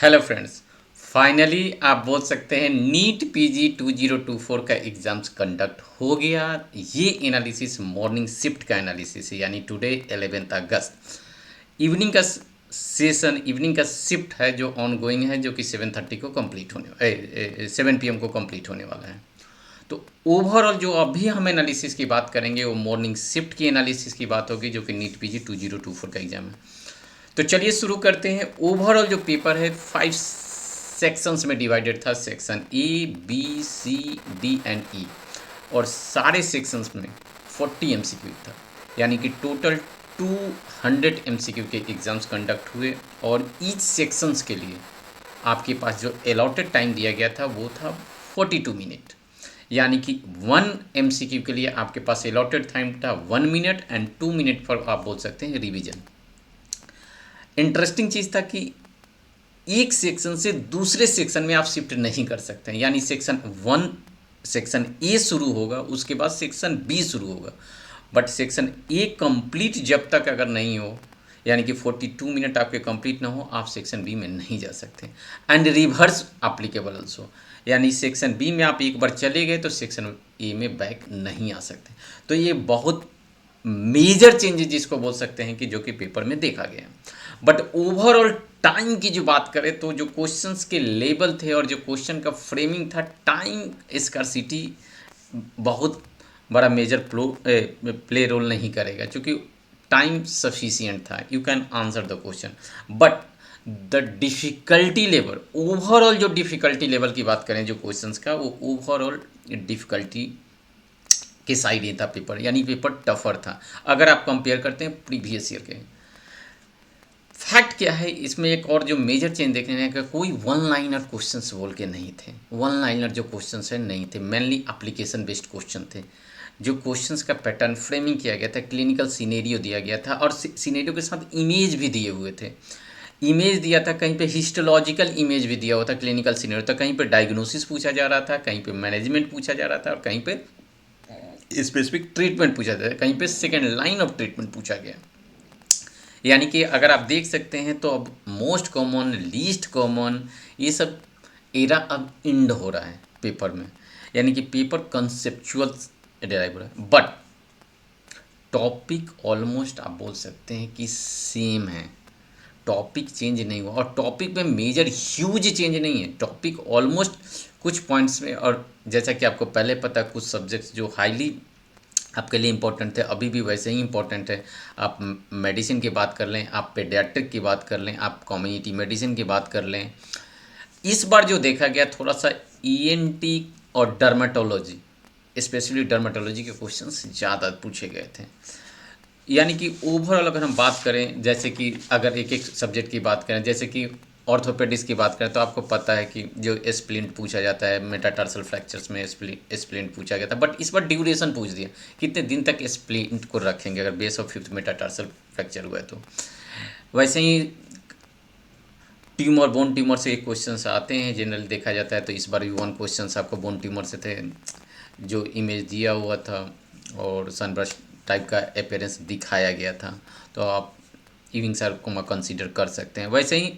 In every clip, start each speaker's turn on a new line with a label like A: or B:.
A: Hello friends. Finally आप बोल सकते हैं नीट पीजी 2024 का एग्ज़ाम्स कंडक्ट हो गया। ये एनालिसिस मॉर्निंग शिफ्ट का एनालिसिस है, यानी टुडे 11 अगस्त इवनिंग का सेशन, इवनिंग का शिफ्ट है जो ऑन गोइंग है, जो कि 7:30 को कंप्लीट 7 PM को कंप्लीट होने वाला है। तो ओवरऑल जो अभी हम एनालिसिस की बात करेंगे वो मॉर्निंग शिफ्ट की एनालिसिस की बात होगी, जो कि नीट पीजी 2024 का एग्ज़ाम है। तो चलिए शुरू करते हैं। ओवरऑल जो पेपर है 5 सेक्शंस में डिवाइडेड था। Section A B C D and E, और सारे सेक्शंस में 40 MCQ था, यानी कि टोटल 200 MCQ के एग्ज़ाम्स कंडक्ट हुए। और ईच सेक्शंस के लिए आपके पास जो अलॉटेड टाइम दिया गया था वो था 42 मिनट, यानी कि 1 MCQ के लिए आपके पास अलॉटेड टाइम था 1 मिनट एंड 2 मिनट फॉर, आप बोल सकते हैं, रिवीजन। इंटरेस्टिंग चीज़ था कि एक सेक्शन से दूसरे सेक्शन में आप शिफ्ट नहीं कर सकते हैं, यानी सेक्शन ए शुरू होगा, उसके बाद सेक्शन बी शुरू होगा, बट सेक्शन ए कंप्लीट जब तक अगर नहीं हो, यानी कि 42 मिनट आपके कंप्लीट ना हो, आप सेक्शन बी में नहीं जा सकते। एंड रिवर्स अप्लीकेबल ऑल्सो, यानी सेक्शन बी में आप एक बार चले गए तो सेक्शन ए में बैक नहीं आ सकते। तो ये बहुत मेजर चेंजेस जिसको बोल सकते हैं कि जो कि पेपर में देखा गया। बट ओवरऑल टाइम की जो बात करें तो जो क्वेश्चंस के लेवल थे और जो क्वेश्चन का फ्रेमिंग था, टाइम स्कार्सिटी बहुत बड़ा मेजर प्ले रोल नहीं करेगा, क्योंकि टाइम सफिशिएंट था, you can answer the question. But the difficulty level, overall जो डिफ़िकल्टी लेवल की बात करें जो क्वेश्चंस का, वो ओवरऑल डिफ़िकल्टी के साइड ही था पेपर, यानी पेपर टफर था अगर आप कंपेयर करते हैं प्रीवियस ईयर के। फैक्ट क्या है इसमें, एक और जो मेजर चेंज देखने में कि कोई वन लाइनर क्वेश्चंस बोल के नहीं थे। वन लाइनर जो क्वेश्चंस हैं नहीं थे, मेनली एप्लीकेशन बेस्ड क्वेश्चन थे। जो क्वेश्चंस का पैटर्न फ्रेमिंग किया गया था, क्लिनिकल सिनेरियो दिया गया था, और सिनेरियो के साथ इमेज भी दिए हुए थे। इमेज दिया था, कहीं पे हिस्टोलॉजिकल इमेज भी दिया हुआ था, क्लिनिकल सिनेरियो था, कहीं पे डायग्नोसिस पूछा जा रहा था, कहीं पे मैनेजमेंट पूछा जा रहा था, और कहीं पे स्पेसिफिक ट्रीटमेंट पूछा जाता है, कहीं पे सेकेंड लाइन ऑफ ट्रीटमेंट पूछा गया। यानी कि अगर आप देख सकते हैं तो अब मोस्ट कॉमन, लीस्ट कॉमन, ये सब एरा अब इंड हो रहा है पेपर में, यानी कि पेपर कंसेप्चुअल डिराइव हो रहा है। बट टॉपिक ऑलमोस्ट आप बोल सकते हैं कि सेम है, टॉपिक चेंज नहीं हुआ, और टॉपिक में मेजर ह्यूज चेंज नहीं है। टॉपिक ऑलमोस्ट कुछ पॉइंट्स में, और जैसा कि आपको पहले पता, कुछ सब्जेक्ट्स जो हाईली आपके लिए इंपॉर्टेंट थे अभी भी वैसे ही इंपॉर्टेंट है। आप मेडिसिन की बात कर लें, आप पेडियाट्रिक की बात कर लें, आप कम्युनिटी मेडिसिन की बात कर लें। इस बार जो देखा गया थोड़ा सा ईएनटी और डर्मेटोलॉजी, स्पेशली डर्मेटोलॉजी के क्वेश्चंस ज़्यादा पूछे गए थे। यानी कि ओवरऑल अगर हम बात करें, जैसे कि अगर एक एक सब्जेक्ट की बात करें, जैसे कि ऑर्थोपेडिक्स की बात करें, तो आपको पता है कि जो स्प्लिंट पूछा जाता है, मेटाटार्सल फ्रैक्चर्स में स्प्लिंट पूछा गया था, बट इस बार ड्यूरेशन पूछ दिया, कितने दिन तक स्प्लिंट को रखेंगे अगर base of 5th metatarsal fracture हुआ है तो। वैसे ही ट्यूमर, बोन ट्यूमर से एक क्वेश्चन आते हैं जनरली देखा जाता है, तो इस बार भी 1 क्वेश्चन आपको बोन ट्यूमर से थे, जो इमेज दिया हुआ था और सनब्रश टाइप का अपेयरेंस दिखाया गया था, तो आप इविंग सर को कंसीडर कर सकते हैं। वैसे ही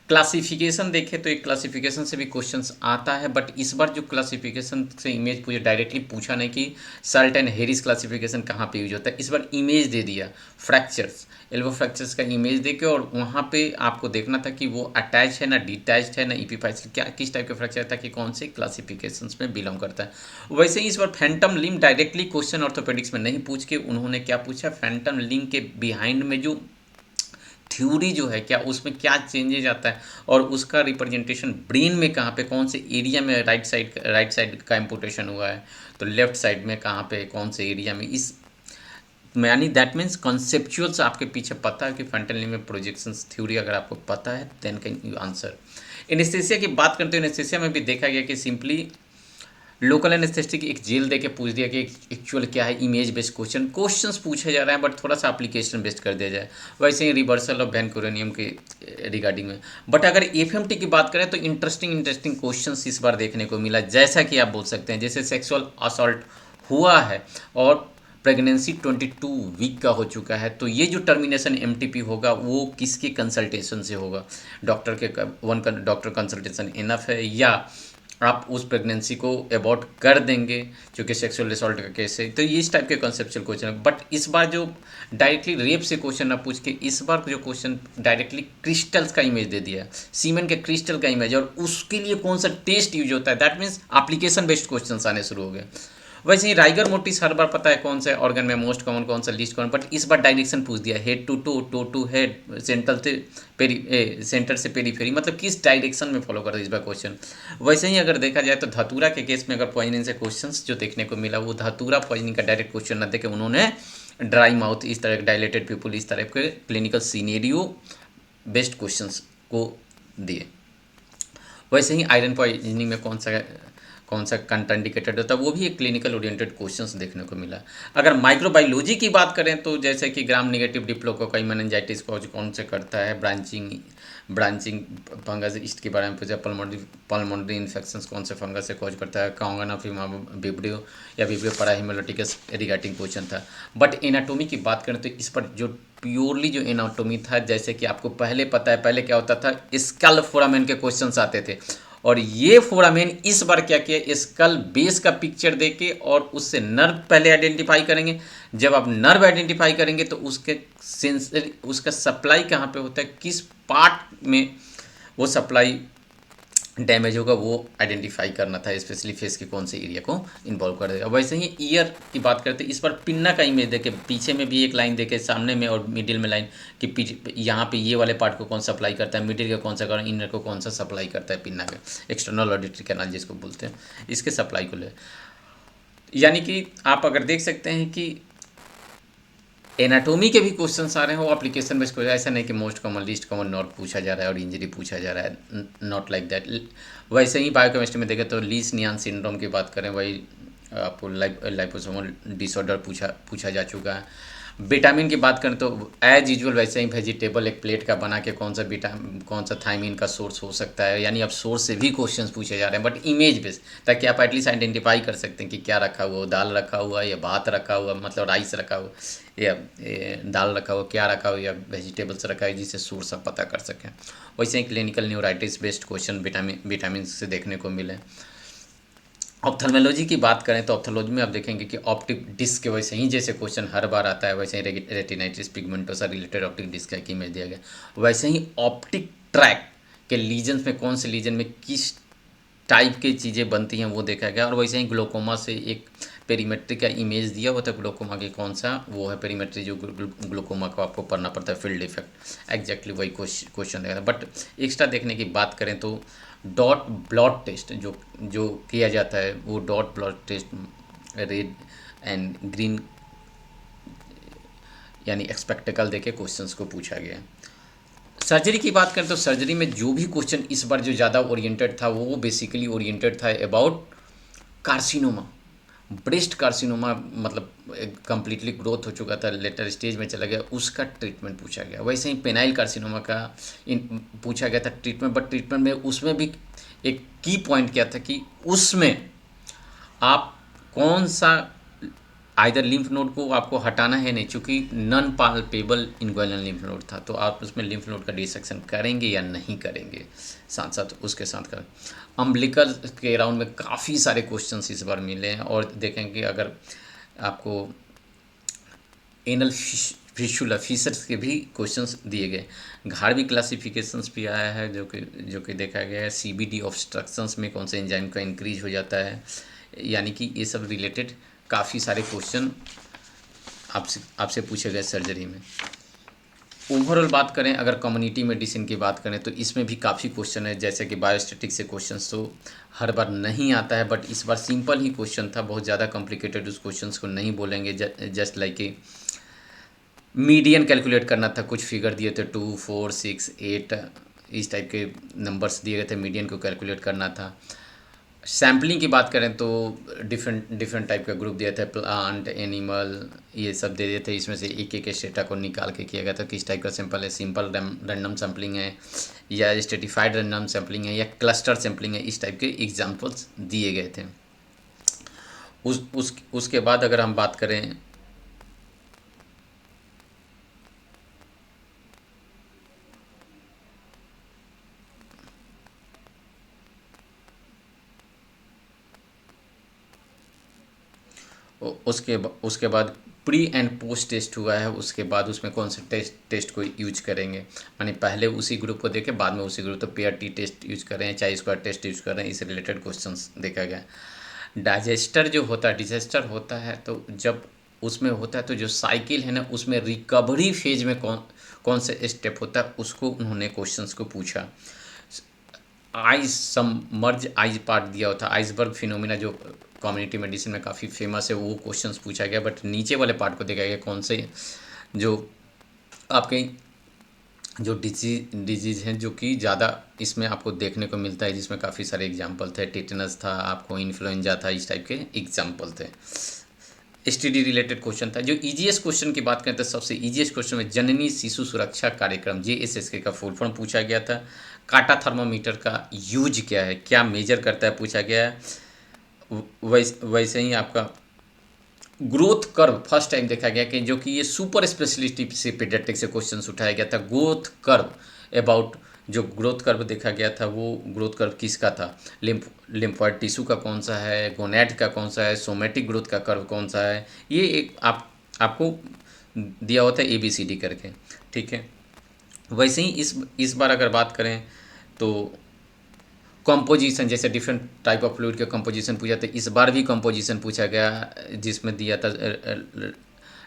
A: क्लासिफिकेशन देखें तो एक क्लासिफिकेशन से भी क्वेश्चंस आता है, बट इस बार जो क्लासिफिकेशन से इमेज पूछे, डायरेक्टली पूछा नहीं कि साल्ट एंड हेरिस क्लासिफिकेशन कहाँ पे यूज होता है, इस बार इमेज दे दिया फ्रैक्चर्स, एल्बो फ्रैक्चर्स का इमेज दे के, और वहाँ पे आपको देखना था कि वो अटैच है ना डिटैच है ना इपीफाइसल, क्या किस टाइप का फ्रैक्चर था, कि कौन से क्लासिफिकेशंस में बिलोंग करता है। वैसे ही इस बार phantom limb directly question orthopaedics में नहीं पूछ के उन्होंने क्या पूछा, फैंटम लिम्ब के बिहाइंड में जो थ्योरी जो है, क्या उसमें क्या चेंजेज आता है, और उसका रिप्रेजेंटेशन ब्रेन में कहाँ पे, कौन से एरिया में राइट साइड का एम्पुटेशन हुआ है, तो लेफ्ट साइड में कहाँ पे, कौन से एरिया में, इस यानी दैट मीन्स कॉन्सेप्चुअल्स आपके पीछे पता है कि फंटनली में प्रोजेक्शंस थ्योरी अगर आपको पता है then can you answer. Anaesthesia की बात करते हैं, एनेस्थेसिया में भी देखा गया कि सिंपली लोकल एनेस्थेटिक एक जेल दे के पूछ दिया कि एक्चुअल क्या है, इमेज बेस्ड क्वेश्चंस पूछे जा रहे हैं, बट थोड़ा सा एप्लीकेशन बेस्ड कर दिया जाए। वैसे ही रिवर्सल ऑफ वैनकुरेनियम के रिगार्डिंग में। बट अगर एफएमटी की बात करें तो इंटरेस्टिंग क्वेश्चंस इस बार देखने को मिला, जैसा कि आप बोल सकते हैं जैसे सेक्सुअल असॉल्ट हुआ है और प्रेगनेंसी 22 वीक का हो चुका है, तो ये जो टर्मिनेशन एमटीपी होगा वो किसके कंसल्टेशन से होगा? डॉक्टर के डॉक्टर कंसल्टेशन इनफ है, या आप उस प्रेगनेंसी को अबॉर्ट कर देंगे क्योंकि सेक्सुअल असॉल्ट का केस है? तो ये इस टाइप के कॉन्सेप्चुअल क्वेश्चन है। बट इस बार जो डायरेक्टली रेप से क्वेश्चन ना पूछ के इस बार जो क्वेश्चन डायरेक्टली क्रिस्टल्स का इमेज दे दिया है, सीमेन के क्रिस्टल का इमेज, और उसके लिए कौन सा टेस्ट यूज होता है, that means application based question आने शुरू हो गए। वैसे ही राइगर मोटिस हर बार पता है कौन सा ऑर्गन में मोस्ट कॉमन, कौन सा लीस्ट कॉमन, बट इस बार डायरेक्शन पूछ दिया, head to to head, centre से पेरीफेरी, मतलब किस डायरेक्शन में फॉलो करता है इस बार क्वेश्चन। वैसे ही अगर देखा जाए तो धतूरा के केस में अगर पॉइजनिंग से क्वेश्चंस जो देखने को मिला वो धतूरा पॉइजनिंग का डायरेक्ट क्वेश्चन न देके उन्होंने ड्राई माउथ, इस तरह डायलेटेड पीपल, इस तरह के क्लिनिकल सीनेरियो बेस्ड क्वेश्चंस को दिए। वैसे ही आयरन पॉइजनिंग में कौन सा कंट्राइंडिकेटेड होता है वो भी एक क्लिनिकल ओरिएंटेड क्वेश्चंस देखने को मिला। अगर माइक्रोबायोलॉजी की बात करें तो जैसे कि ग्राम नेगेटिव डिप्लोकोकाई मेनिंजाइटिस कौन से करता है, ब्रांचिंग फंगस इस्ट के बारे में पूछा, पल्मोनरी इन्फेक्शंस कौन से फंगस से कॉज करता है, कांगना फिमा विब्रियो या विब्रियो पैराहिमोलिटिकस रिगार्डिंग क्वेश्चन था। बट एनाटोमी की बात करें तो इस पर जो प्योरली जो एनाटोमी था, जैसे कि आपको पहले पता है पहले क्या होता था, स्कल फोरामेन के क्वेश्चंस आते थे, और ये फोरामेन इस बार क्या किया, स्कल बेस का पिक्चर देके और उससे नर्व पहले आइडेंटिफाई करेंगे। जब आप नर्व आइडेंटिफाई करेंगे तो उसके सेंसर, उसका सप्लाई कहाँ पे होता है, किस पार्ट में वो सप्लाई डैमेज होगा वो आइडेंटिफाई करना था, स्पेशली फेस के कौन से एरिया को इन्वॉल्व कर देगा। वैसे ही ईयर की बात करते हैं, इस पर पिन्ना का इमेज देके पीछे में भी एक लाइन देके, सामने में और मिडिल में लाइन कि यहाँ पे ये वाले पार्ट को कौन सप्लाई करता है, मिडिल का कौन सा, इनर को कौन सा सप्लाई करता है, पिन्ना का एक्सटर्नल ऑडिटरी कैनाल जिसको बोलते हैं, इसके सप्लाई को ले। यानी कि आप अगर देख सकते हैं कि एनाटोमी के भी क्वेश्चंस आ रहे हैं, वो एप्लीकेशन बेस्ड क्वेश्चन, ऐसा नहीं कि most common least common not पूछा जा रहा है और इंजरी पूछा जा रहा है, नॉट लाइक दैट। वैसे ही बायोकेमिस्ट्री में देखें तो लीस नियान सिंड्रोम की बात करें, वही आपको लाइपोसोमल डिसऑर्डर पूछा जा चुका है। विटामिन की बात करें तो एज यूजुअल वैसे ही वेजिटेबल एक प्लेट का बना के कौन सा थायमीन का सोर्स हो सकता है, यानी अब सोर्स से भी क्वेश्चंस पूछे जा रहे हैं बट इमेज बेस्ड, ताकि आप एटलीस्ट आइडेंटिफाई कर सकते हैं कि क्या रखा हुआ, दाल रखा हुआ या भात रखा हुआ, मतलब राइस रखा हुआ या दाल रखा हुआ, क्या रखा हुआ या वेजिटेबल्स रखा है, जिससे सोर्स आप पता कर सकें। वैसे ही clinical neuritis based question vitamin से देखने को मिले। ऑप्थेल्मोलॉजी की बात करें तो ऑप्थेलॉजी में आप देखेंगे कि ऑप्टिक डिस्क के वैसे ही जैसे क्वेश्चन हर बार आता है, वैसे ही retinitis pigmentosa related optic disc का इमेज दिया गया। वैसे ही ऑप्टिक ट्रैक के लीजन्स में कौन से लीजन में किस टाइप की चीज़ें बनती हैं वो देखा गया, और वैसे ही ग्लोकोमा से एक पेरीमेट्री का इमेज दिया हुआ था, ग्लोकोमा के कौन सा वो है पेरीमेट्री जो ग्लोकोमा को आपको पढ़ना पड़ता है, फील्ड इफेक्ट, एग्जैक्टली वही क्वेश्चन देखा था। बट एक्स्ट्रा देखने की बात करें तो डॉट ब्लॉट टेस्ट जो किया जाता है, वो dot blot test red and green यानी एक्सपेक्टिकल देके क्वेश्चंस को पूछा गया। सर्जरी की बात करें तो सर्जरी में जो भी क्वेश्चन इस बार जो ज़्यादा ओरिएंटेड था वो बेसिकली ओरिएंटेड था अबाउट कार्सिनोमा, ब्रेस्ट कार्सिनोमा, मतलब कम्प्लीटली ग्रोथ हो चुका था, लेटर स्टेज में चला गया, उसका ट्रीटमेंट पूछा गया। वैसे ही पेनाइल कार्सिनोमा का पूछा गया था ट्रीटमेंट, बट ट्रीटमेंट में उसमें भी एक की पॉइंट क्या था कि उसमें आप कौन सा आइदर लिम्फ नोड को आपको हटाना है नहीं, चूँकि non palpable inguinal lymph node था, तो आप उसमें लिम्फ नोड का डिसेक्शन करेंगे या नहीं करेंगे, साथ साथ उसके साथ करें। अम्बिलिकल के राउंड में काफ़ी सारे क्वेश्चंस इस बार मिले हैं, और देखेंगे अगर आपको एनल फिशुला फिशर्स के भी क्वेश्चंस दिए गए। घाड़वी क्लासिफिकेशंस भी आया है जो कि देखा गया है, सीबीडी ऑब्स्ट्रक्शंस में कौन से एंजाइम का इंक्रीज हो जाता है, यानी कि ये सब रिलेटेड काफ़ी सारे क्वेश्चन आपसे पूछे गए सर्जरी में। ओवरऑल बात करें अगर कम्युनिटी मेडिसिन की बात करें तो इसमें भी काफ़ी क्वेश्चन है, जैसे कि बायोस्टैटिक्स से क्वेश्चंस तो हर बार नहीं आता है, बट इस बार सिंपल ही क्वेश्चन था, बहुत ज़्यादा कॉम्प्लिकेटेड उस क्वेश्चंस को नहीं बोलेंगे। जस्ट लाइक कि मीडियन कैलकुलेट करना था, कुछ फिगर दिए थे 2, 4, 6, 8 इस टाइप के नंबर्स दिए गए थे, मीडियन को कैलकुलेट करना था। सैम्पलिंग की बात करें तो डिफरेंट टाइप का ग्रुप दिया था, प्लांट, एनिमल, ये सब दे दिए थे, इसमें से एक एक स्टेटा को निकाल के किया गया था किस टाइप का सैंपल है, सिंपल रैंडम सैम्पलिंग है या स्ट्रेटिफाइड रैंडम सैम्पलिंग है या क्लस्टर सैम्पलिंग है, इस टाइप के एग्जाम्पल्स दिए गए थे। उसके बाद अगर हम बात करें उसके बाद प्री एंड पोस्ट टेस्ट हुआ है, उसके बाद उसमें कौन से टेस्ट को यूज करेंगे, यानी पहले उसी ग्रुप को देखे बाद में उसी ग्रुप, तो पेयर टी टेस्ट यूज कर रहे हैं, चाहे स्क्वायर टेस्ट यूज कर रहे हैं, इससे रिलेटेड क्वेश्चंस देखा गया। डिजेस्टर होता है तो जब उसमें होता है तो जो साइकिल है ना उसमें रिकवरी फेज में कौन कौन से स्टेप होता है उसको उन्होंने क्वेश्चंस को पूछा। आइस सबमर्ज आइस पार्ट दिया होता है, आइसबर्ग फिनोमिना जो कम्युनिटी मेडिसिन में काफ़ी फेमस है, वो क्वेश्चंस पूछा गया, बट नीचे वाले पार्ट को देखा गया कौन से जो आपके जो डिजीज़ हैं जो कि ज़्यादा इसमें आपको देखने को मिलता है, जिसमें काफ़ी सारे एग्जाम्पल थे, टेटनस था, आपको इन्फ्लुएंजा था, इस टाइप के एग्जाम्पल थे। एसटीडी रिलेटेड क्वेश्चन था। जो ईजीएस्ट क्वेश्चन की बात करें तो सबसे ईजीएस्ट क्वेश्चन में जननी शिशु सुरक्षा कार्यक्रम JSSK का फुल फॉर्म पूछा गया था। काटा थर्मामीटर का यूज क्या है, क्या मेजर करता है, पूछा गया है। वैसे ही आपका ग्रोथ कर्व फर्स्ट टाइम देखा गया कि जो कि ये सुपर स्पेशलिटी से पीडियाट्रिक से क्वेश्चन उठाया गया था। ग्रोथ कर्व अबाउट जो ग्रोथ कर्व देखा गया था वो ग्रोथ कर्व किसका था, लिम्फॉइड टिश्यू का कौन सा है, गोनेट का कौन सा है, सोमेटिक ग्रोथ का कर्व कौन सा है, ये एक आपको दिया होता है ABCD करके, ठीक है। वैसे ही इस बार अगर बात करें तो कंपोजिशन, जैसे डिफरेंट टाइप ऑफ फ्लूइड के कंपोजिशन पूछा था, इस बार भी कंपोजिशन पूछा गया, जिसमें दिया था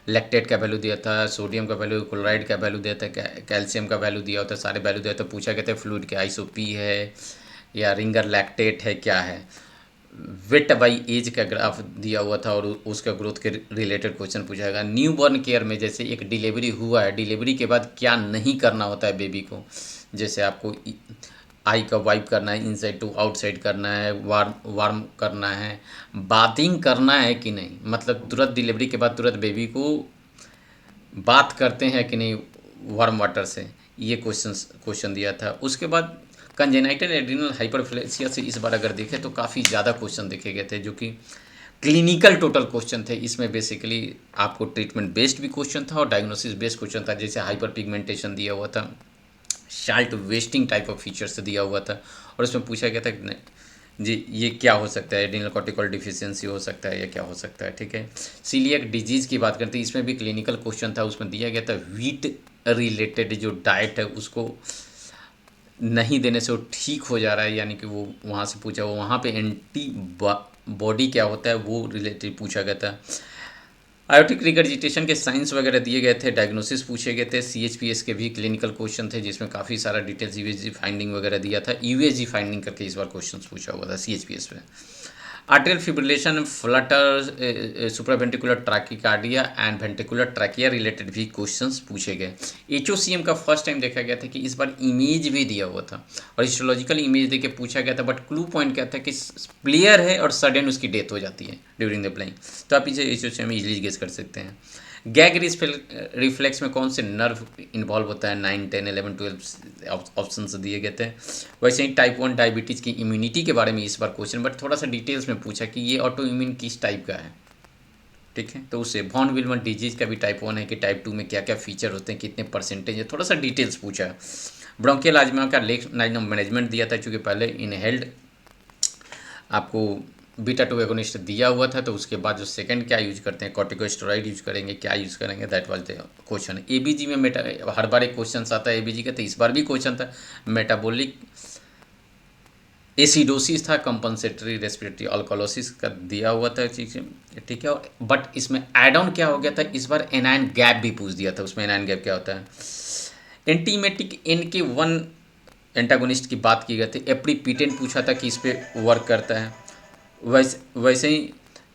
A: लैक्टेट का वैल्यू दिया था, सोडियम का वैल्यू, क्लोराइड का वैल्यू दिया था, कैल्शियम का वैल्यू दिया होता, सारे वैल्यू दिया था। पूछा गया था फ्लूइड के आइसोपी है या रिंगर लैक्टेट है, क्या है। वेट बाई एज का ग्राफ दिया हुआ था और उसका ग्रोथ के रिलेटेड क्वेश्चन पूछा गया। न्यू बॉर्न केयर में जैसे एक डिलीवरी हुआ है, डिलीवरी के बाद क्या नहीं करना होता है बेबी को, जैसे आपको आई का वाइप करना है, इनसाइड टू आउटसाइड करना है, वार्म करना है, बाथिंग करना है कि नहीं, मतलब तुरंत डिलीवरी के बाद तुरंत बेबी को बात करते हैं कि नहीं वार्म वाटर से, ये क्वेश्चन दिया था। उसके बाद कंजेनाइटल एड्रिनल हाइपरप्लेसिया से इस बार अगर देखें तो काफ़ी ज़्यादा क्वेश्चन देखे गए थे, जो कि क्लिनिकल टोटल क्वेश्चन थे। इसमें बेसिकली आपको ट्रीटमेंट बेस्ड भी क्वेश्चन था और डायग्नोसिस बेस्ड क्वेश्चन था, जैसे हाइपर पिगमेंटेशन दिया हुआ था, salt wasting type of features दिया हुआ था, और उसमें पूछा गया था कि जी ये क्या हो सकता है, एड्रिनल कॉर्टिकल डिफिशियंसी हो सकता है या क्या हो सकता है, ठीक है। सीलियक डिजीज़ की बात करते हैं, इसमें भी क्लिनिकल क्वेश्चन था, उसमें दिया गया था वीट रिलेटेड जो डाइट है उसको नहीं देने से वो ठीक हो जा रहा है, यानी कि वो वहाँ से पूछा, वो वहाँ पे एंटी बॉडी क्या होता है वो रिलेटेड पूछा गया था। आयोटिक रिगर्जिटेशन के साइंस वगैरह दिए गए थे, डायग्नोसिस पूछे गए थे। CHPS के भी क्लिनिकल क्वेश्चन थे, जिसमें काफ़ी सारा डिटेल्स USG फाइंडिंग वगैरह दिया था। USG फाइंडिंग करके इस बार क्वेश्चन पूछा हुआ था CHPS पे। Arterial fibrillation, Flutter, supraventricular ट्रैकिकार्डिया and ventricular trachea related भी क्वेश्चंस पूछे गए। HOCM का फर्स्ट टाइम देखा गया था कि इस बार इमेज भी दिया हुआ था और हिस्टोलॉजिकल इमेज देके पूछा गया था, बट क्लू पॉइंट क्या था कि प्लेयर है और सडन उसकी डेथ हो जाती है ड्यूरिंग द प्लेइंग, तो आप इसे HOCM में इजीली गेस कर सकते हैं। गैग रिफ्लेक्स में कौन से नर्व इन्वॉल्व होता है, 9, 10, 11, 12 ऑप्शन दिए गए थे। वैसे ही टाइप 1 डायबिटीज़ की इम्यूनिटी के बारे में इस बार क्वेश्चन, बट थोड़ा सा डिटेल्स में पूछा कि ये ऑटो इम्यून किस टाइप का है, ठीक है। तो उससे वॉन विलमन डिजीज़ का भी टाइप 1 है कि टाइप 2 में क्या क्या फीचर होते हैं, कितने परसेंटेज है, थोड़ा सा डिटेल्स पूछा है। ब्रोंकियल आजमा का लाइन ऑफ मैनेजमेंट दिया था, चूँकि पहले इनहेल्ड आपको बीटा 2 एगोनिस्ट दिया हुआ था, तो उसके बाद जो सेकंड क्या यूज करते हैं, कॉर्टिकोस्टेरॉइड यूज करेंगे, क्या यूज करेंगे, that was the question. ABG में हर बार एक क्वेश्चन आता है ABG का, तो इस बार भी क्वेश्चन था। मेटाबॉलिक एसिडोसिस था, कंपनसेटरी रेस्पिरेटरी अल्कोलोसिस का दिया हुआ था, ठीक है। बट इसमें एड ऑन क्या हो गया था, इस बार एनायन गैप भी पूछ दिया था। उसमें एनायन गैप क्या होता है, एंटीमेटिक NK1 एंटागोनिस्ट की बात की गई थी। एप्रीपिटेंट पूछा था कि इस पर वर्क करता है। वैसे ही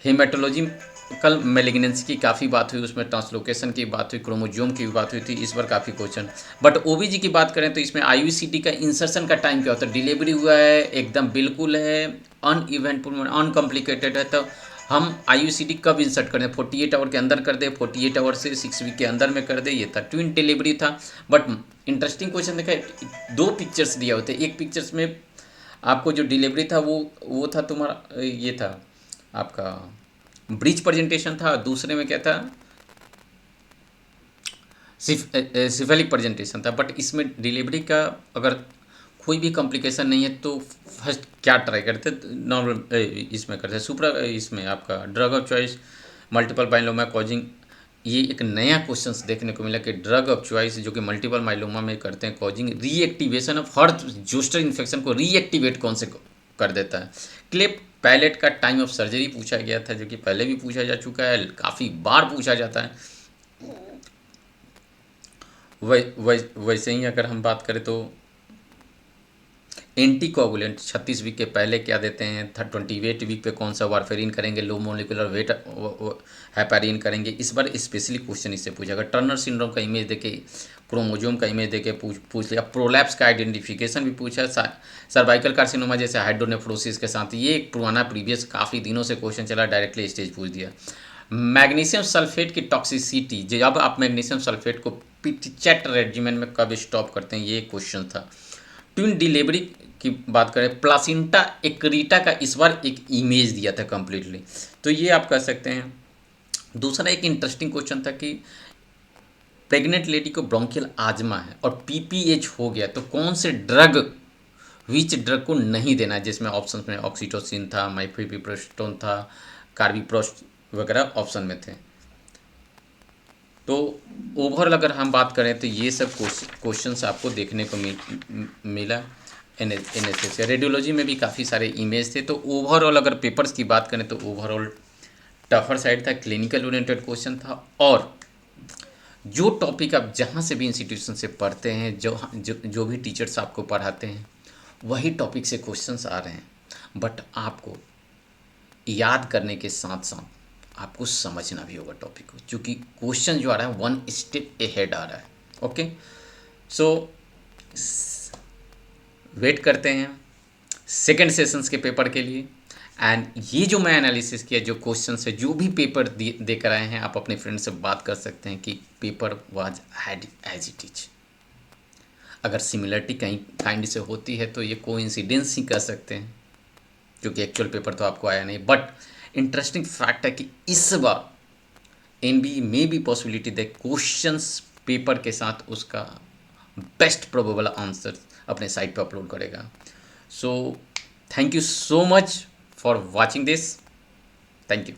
A: हेमेटोलॉजिकल मेलिग्नेंसी की काफ़ी बात हुई, उसमें ट्रांसलोकेशन की बात हुई, क्रोमोजोम की बात हुई थी, इस बार काफ़ी क्वेश्चन। बट OBG की बात करें तो इसमें IUCD का इंसर्शन का टाइम क्या होता है, डिलीवरी हुआ है एकदम बिल्कुल है, अनइवेंटफुल अनकॉम्प्लिकेटेड है, तो हम IUCD कब इंसर्ट करें, 48 आवर के अंदर कर दे, 48 आवर से 6 वीक के अंदर में कर दे, ये था। ट्विन डिलीवरी था। बट इंटरेस्टिंग क्वेश्चन देखा, 2 पिक्चर्स दिया होते, एक पिक्चर्स में आपको जो डिलीवरी था वो था तुम्हारा, ये था आपका ब्रिज प्रेजेंटेशन था, दूसरे में क्या था, सिफेलिक प्रेजेंटेशन था। बट इसमें डिलीवरी का अगर कोई भी कॉम्प्लिकेशन नहीं है तो फर्स्ट क्या ट्राई करते, नॉर्मल इसमें करते सुप्रा, इसमें आपका drug of choice multiple myeloma causing, ये एक नया क्वेश्चन देखने को मिला कि ड्रग ऑफ चॉइस जो कि मल्टीपल माइलोमा में करते हैं कॉजिंग रीएक्टिवेशन ऑफ हर्ट जोस्टर इन्फेक्शन को रीएक्टिवेट कौन से कर देता है। क्लिप पैलेट का टाइम ऑफ सर्जरी पूछा गया था, जो कि पहले भी पूछा जा चुका है, काफ़ी बार पूछा जाता है। वैसे ही अगर हम बात करें तो एंटीकोगुलेंट 36 वीक के पहले क्या देते हैं, 28 वीक पे कौन सा वारफेरिन करेंगे, लो मोलिकुलर वेट हेपारिन करेंगे। इस बार स्पेशली क्वेश्चन इससे पूछेगा। टर्नर सिंड्रोम का इमेज देके, क्रोमोजोम का इमेज देके पूछ लिया। प्रोलैप्स का आइडेंटिफिकेशन भी पूछा। सर्वाइकल कार्सिनोमा जैसे हाइड्रोनेफ्रोसिस के साथ, ये एक पुराना प्रीवियस काफ़ी दिनों से क्वेश्चन चला, डायरेक्टली स्टेज पूछ दिया। मैग्नीशियम सल्फेट की टॉक्सिसिटी, जब आप मैग्नीशियम सल्फेट को पिटचैट रेजिमेंट में कब स्टॉप करते हैं, ये क्वेश्चन था। ट्विन डिलीवरी की बात करें, प्लासिंटा एक्रीटा का इस बार एक इमेज दिया था कंप्लीटली, तो ये आप कह सकते हैं। दूसरा एक इंटरेस्टिंग क्वेश्चन था कि प्रेग्नेंट लेडी को ब्रोंकियल आजमा है और पीपीएच हो गया, तो कौन से ड्रग, विच ड्रग को नहीं देना है, जिसमें ऑप्शन में ऑक्सीटोसिन था, माइफेप्रिस्टोन था, कार्बिप्रोस्ट वगैरह ऑप्शन में थे। तो ओवरऑल अगर हम बात करें तो ये सब क्वेश्चंस आपको देखने को मिला। एनएसएस या रेडियोलॉजी में भी काफ़ी सारे इमेज थे। तो ओवरऑल अगर पेपर्स की बात करें तो ओवरऑल टफर साइड था, क्लिनिकल ओरिएंटेड क्वेश्चन था, और जो टॉपिक आप जहाँ से भी इंस्टीट्यूशन से पढ़ते हैं, जो भी टीचर्स आपको पढ़ाते हैं, वही टॉपिक से क्वेश्चंस आ रहे हैं। बट आपको याद करने के साथ साथ आपको समझना भी होगा टॉपिक को, क्योंकि क्वेश्चन जो आ रहा है 1 स्टेप अहेड आ रहा है। ओके, सो वेट करते हैं सेकेंड सेशंस के पेपर के लिए। एंड ये जो मैं एनालिसिस किया, जो क्वेश्चन है, जो भी पेपर दे कर आए हैं, आप अपने फ्रेंड से बात कर सकते हैं कि paper was as it is. अगर सिमिलरिटी कहीं काइंड से होती है तो ये कोइंसिडेंस ही कह सकते हैं, क्योंकि एक्चुअल पेपर तो आपको आया नहीं। बट इंटरेस्टिंग फैक्ट है कि इस बार एनबीए में भी पॉसिबिलिटी दे क्वेश्चंस पेपर के साथ उसका बेस्ट प्रोबेबल आंसर अपने साइट पर अपलोड करेगा। So thank you so much for watching this. Thank you.